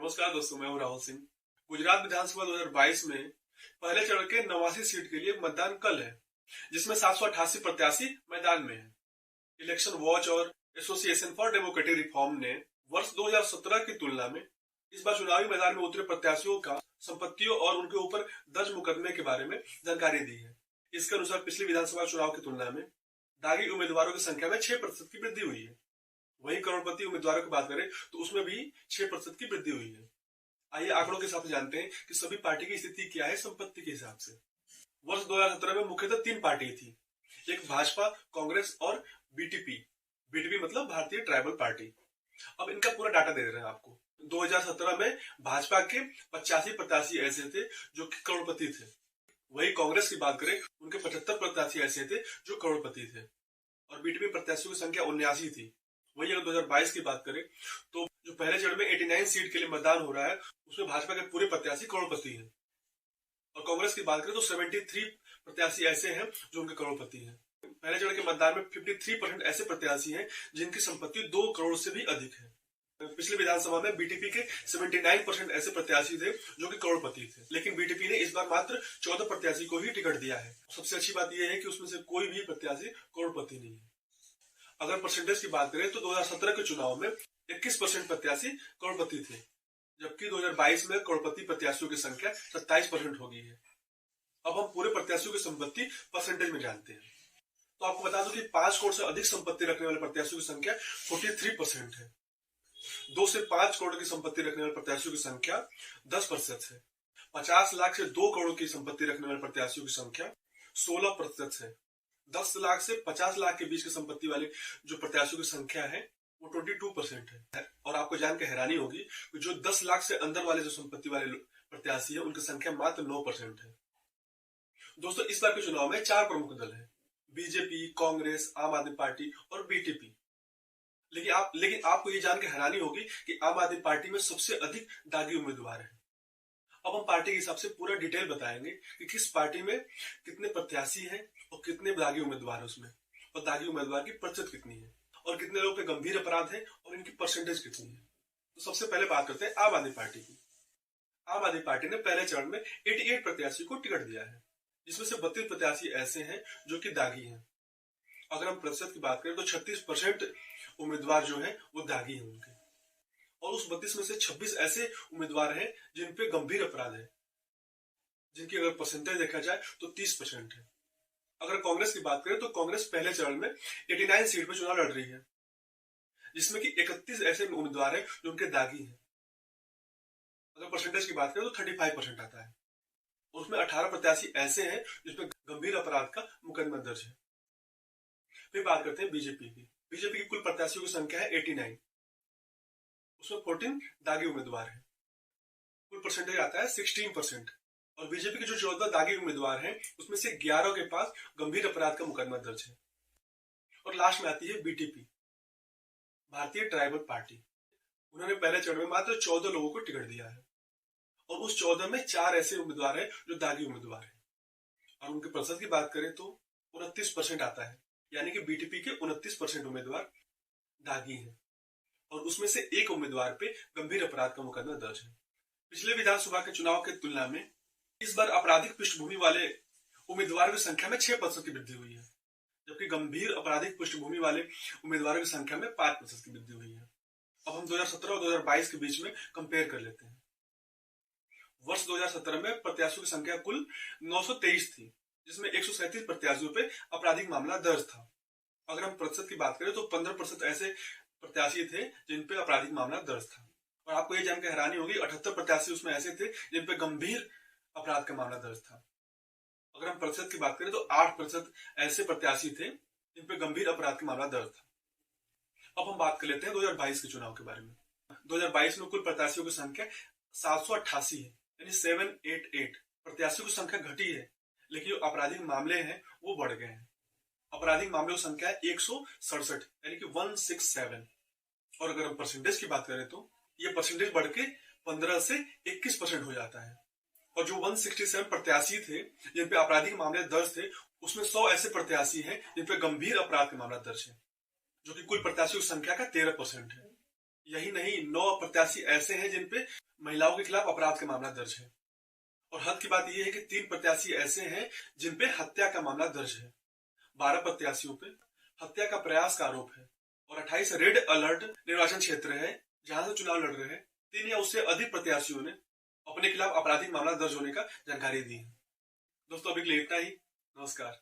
नमस्कार दोस्तों, मैं हूं राहुल सिंह। गुजरात विधानसभा 2022 में पहले चरण के 89 सीट के लिए मतदान कल है, जिसमें 788 प्रत्याशी मैदान में हैं। इलेक्शन वॉच और एसोसिएशन फॉर डेमोक्रेटिक रिफॉर्म ने वर्ष 2017 की तुलना में इस बार चुनावी मैदान में उतरे प्रत्याशियों का संपत्तियों और उनके ऊपर दर्ज मुकदमे के बारे में जानकारी दी है। इसके अनुसार पिछले विधानसभा चुनाव की तुलना में दागी उम्मीदवारों की संख्या में 6% की वृद्धि हुई है। वहीं करोड़पति उम्मीदवारों की बात करें तो उसमें भी 6% की वृद्धि हुई है। आइए आंकड़ों के हिसाब से जानते हैं कि सभी पार्टी की स्थिति क्या है संपत्ति के हिसाब से। वर्ष 2017 में मुख्यतः 3 पार्टी थी, एक भाजपा, कांग्रेस और बीटीपी। बीटीपी मतलब भारतीय ट्राइबल पार्टी। अब इनका पूरा डाटा दे रहे हैं आपको। 2017 में भाजपा के 85 प्रत्याशी ऐसे थे जो कि करोड़पति थे। वही कांग्रेस की बात करें, उनके 75 प्रत्याशी ऐसे थे जो करोड़पति थे और बीटीपी प्रत्याशियों की संख्या 79 थी। वही अगर 2022 की बात करें तो जो पहले चरण में 89 सीट के लिए मतदान हो रहा है, उसमें भाजपा के पूरे प्रत्याशी करोड़पति हैं और कांग्रेस की बात करें तो 73 प्रत्याशी ऐसे हैं जो उनके करोड़पति हैं। पहले चरण के मतदान में 53% ऐसे प्रत्याशी हैं जिनकी संपत्ति 2 करोड़ से भी अधिक है। पिछले विधानसभा में बीटीपी के 79% ऐसे प्रत्याशी थे जो कि करोड़पति थे, लेकिन बीटीपी ने इस बार मात्र 14 प्रत्याशी को ही टिकट दिया है। सबसे अच्छी बात यह है कि उसमें से कोई भी प्रत्याशी करोड़पति नहीं है। अगर परसेंटेज की बात करें तो 2017 के चुनाव में 21% प्रत्याशी करोड़पति थे, जबकि 2022 में करोड़पति प्रत्याशियों की संख्या 27% हो गई है। अब हम पूरे प्रत्याशियों की संपत्ति परसेंटेज में जानते हैं। तो आपको बता दूं कि 5 करोड़ से अधिक संपत्ति रखने वाले प्रत्याशियों की संख्या 43% है। 2 से 5 करोड़ की संपत्ति रखने वाले प्रत्याशियों की संख्या 10% है। 50 लाख से 2 करोड़ की संपत्ति रखने वाले प्रत्याशियों की संख्या 16% है। 10 लाख से 50 लाख के बीच की संपत्ति वाले जो प्रत्याशियों की संख्या है वो 22% है। और आपको जानकर हैरानी होगी कि जो 10 लाख से अंदर वाले जो संपत्ति वाले प्रत्याशी है उनकी संख्या मात्र 9% है। दोस्तों, इस बार के चुनाव में 4 प्रमुख दल है, बीजेपी, कांग्रेस, आम आदमी पार्टी और बीटीपी। लेकिन आपको ये जानकर हैरानी होगी कि आम आदमी पार्टी में सबसे अधिक दागी उम्मीदवार है। अब हम पार्टी के हिसाब से पूरा डिटेल बताएंगे कि किस पार्टी में कितने प्रत्याशी हैं और कितने दागी उम्मीदवार है उसमें, और दागी उम्मीदवार की प्रतिशत कितनी है और कितने लोग पे गंभीर अपराध है और इनकी परसेंटेज कितनी है। तो सबसे पहले बात करते हैं आम आदमी पार्टी की। आम आदमी पार्टी ने पहले चरण में 88 प्रत्याशी को टिकट दिया है, जिसमें से 32 प्रत्याशी ऐसे हैं जो कि दागी हैं। अगर हम प्रतिशत की बात करें तो 36% उम्मीदवार जो है वो दागी हैं उनके, और उस 32 में से 26 ऐसे उम्मीदवार हैं जिन पे गंभीर अपराध है, जिनकी अगर परसेंटेज देखा जाए तो 30% है। अगर कांग्रेस की बात करें तो कांग्रेस पहले चरण में 89 सीट पर चुनाव लड़ रही है, जिसमें कि 31 ऐसे उम्मीदवार हैं जो उनके दागी हैं। अगर परसेंटेज की बात करें तो 35% आता है, और उसमें 18 प्रत्याशी ऐसे हैं जिसमें गंभीर अपराध का मुकदमा दर्ज है। फिर बात करते हैं बीजेपी की। बीजेपी की कुल प्रत्याशियों की संख्या है 89, उसमें 14 दागी उम्मीदवार है। कुल परसेंटेज आता है 16%, और बीजेपी के जो 14 दागी उम्मीदवार हैं उसमें से 11 के पास गंभीर अपराध का मुकदमा दर्ज है। और लास्ट में आती है बीटीपी, भारतीय ट्राइबल पार्टी। उन्होंने पहले चरण में मात्र 14 लोगों को टिकट दिया है, और उस 14 में 4 ऐसे उम्मीदवार हैं जो दागी उम्मीदवार हैं, और उनके प्रतिशत की बात करें तो 29% आता है, यानी कि बीटीपी के 29% उम्मीदवार दागी हैं, और उसमें से एक उम्मीदवार पे गंभीर अपराध का मुकदमा दर्ज है। पिछले विधानसभा के चुनाव की तुलना में इस बार आपराधिक पृष्ठभूमि वाले उम्मीदवारों की संख्या में 6% की वृद्धि हुई है, जबकि गंभीर आपराधिक पृष्ठभूमि वाले उम्मीदवारों की संख्या में 5% की वृद्धि हुई है। अब हम 2017 और 2022 के बीच में कंपेयर कर लेते हैं। वर्ष 2017 में प्रत्याशियों की संख्या कुल 923 थी, जिसमें 137 प्रत्याशियों पे आपराधिक मामला दर्ज था। अगर हम प्रतिशत की बात करें तो 15% ऐसे प्रत्याशी थे जिन पे आपराधिक मामला दर्ज था, और आपको ये जानकर हैरानी होगी 78 प्रत्याशी उसमें ऐसे थे जिन पे गंभीर अपराध का मामला दर्ज था। अगर हम प्रतिशत की बात करें तो 8% ऐसे प्रत्याशी थे जिन पे गंभीर अपराध का मामला दर्ज था। अब हम बात कर लेते हैं 2022 के चुनाव के बारे में। 2022 में कुल प्रत्याशियों की संख्या 788 है, यानी 788। प्रत्याशियों की संख्या घटी है, लेकिन जो आपराधिक मामले हैं वो बढ़ गए हैं। आपराधिक मामलों की संख्या 167, यानी कि 167। और अगर हम परसेंटेज की बात करें तो ये परसेंटेज बढ़ के 15 से 21% हो जाता है। और जो 167 प्रत्याशी थे जिन पे आपराधिक मामले दर्ज थे, उसमें 100 ऐसे प्रत्याशी हैं जिन पे गंभीर अपराध का मामला दर्ज है, जो कि कुल प्रत्याशियों की संख्या का 13% है। यही नहीं, 9 प्रत्याशी ऐसे हैं जिन पे महिलाओं के खिलाफ अपराध का मामला दर्ज है। और हद की बात यह है कि 3 प्रत्याशी ऐसे हैं जिन पे हत्या का मामला दर्ज है। 12 प्रत्याशियों पे हत्या का प्रयास का आरोप है और 28 रेड अलर्ट निर्वाचन क्षेत्र है जहां से चुनाव लड़ रहे हैं। 3 या उससे अधिक प्रत्याशियों ने अपने खिलाफ आपराधिक मामला दर्ज होने का जानकारी दी है। दोस्तों, अभी के लिए इतना ही। नमस्कार।